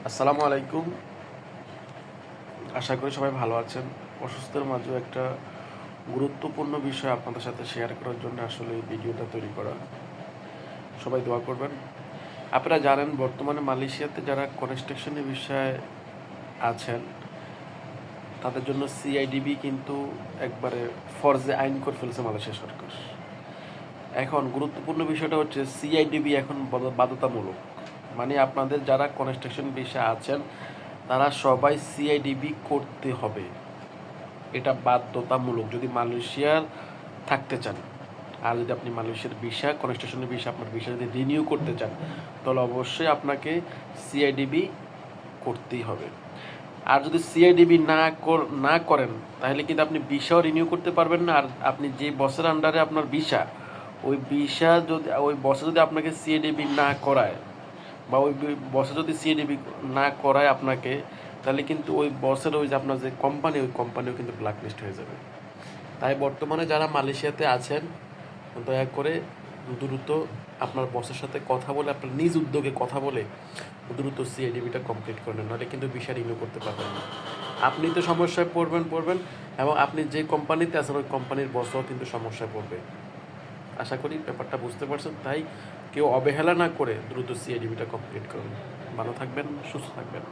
আসসালামু আলাইকুম। আশা করি সবাই ভালো আছেন। অসুস্থের মাঝেও একটা গুরুত্বপূর্ণ বিষয় আপনাদের সাথে শেয়ার করার জন্য আসলে এই ভিডিওটা তৈরি করা। সবাই দোয়া করবেন। আপনারা জানেন বর্তমানে মালয়েশিয়াতে যারা কনস্ট্রাকশনের বিষয়ে আছেন তাদের জন্য সিআইডিবি কিন্তু একবারে ফরজে আইন করে ফেলছে মালয়েশিয়া সরকার। এখন গুরুত্বপূর্ণ বিষয়টা হচ্ছে সিআইডিবি এখন বাধ্যতামূলক। মানে আপনাদের যারা কনস্ট্রাকশন বিষয়ে আছেন তারা সবাই সিআইডিবি করতে হবে। এটা বাধ্যতামূলক যদি মালয়েশিয়ার থাকতে চান। আর যদি আপনি মালয়েশিয়ার ভিসা কনস্ট্রাকশনের ভিসা আপনার ভিসা যদি রিনিউ করতে চান তাহলে অবশ্যই আপনাকে সিআইডিবি করতেই হবে। আর যদি সিআইডিবি না করেন তাহলে কিন্তু আপনি ভিসাও রিনিউ করতে পারবেন না। আর আপনি যে বসের আন্ডারে আপনার ভিসা ওই বসে যদি আপনাকে সিআইডিবি না করায় বা ওই বসে যদি সিএডিবি না করায় আপনাকে, তাহলে কিন্তু ওই বসের ওই যে আপনার যে কোম্পানি ওই কোম্পানিও কিন্তু ব্ল্যাকলিস্ট হয়ে যাবে। তাই বর্তমানে যারা মালয়েশিয়াতে আছেন দয়া করে দ্রুত আপনার বসের সাথে কথা বলে আপনার নিজ উদ্যোগে কথা বলে দ্রুত সিএডিবিটা কমপ্লিট করে নেন, নাহলে কিন্তু ভিসা রিনিউ করতে পারবেন না। আপনি তো সমস্যায় পড়বেন এবং আপনি যে কোম্পানিতে আছেন ওই কোম্পানির বসও কিন্তু সমস্যায় পড়বে। আশা করি ব্যাপারটা বুঝতে পারছেন। তাই কেউ অবহেলা না করে দ্রুত সিআইডিবিটা কমপ্লিট করুন। ভালো থাকবেন, সুস্থ থাকবেন।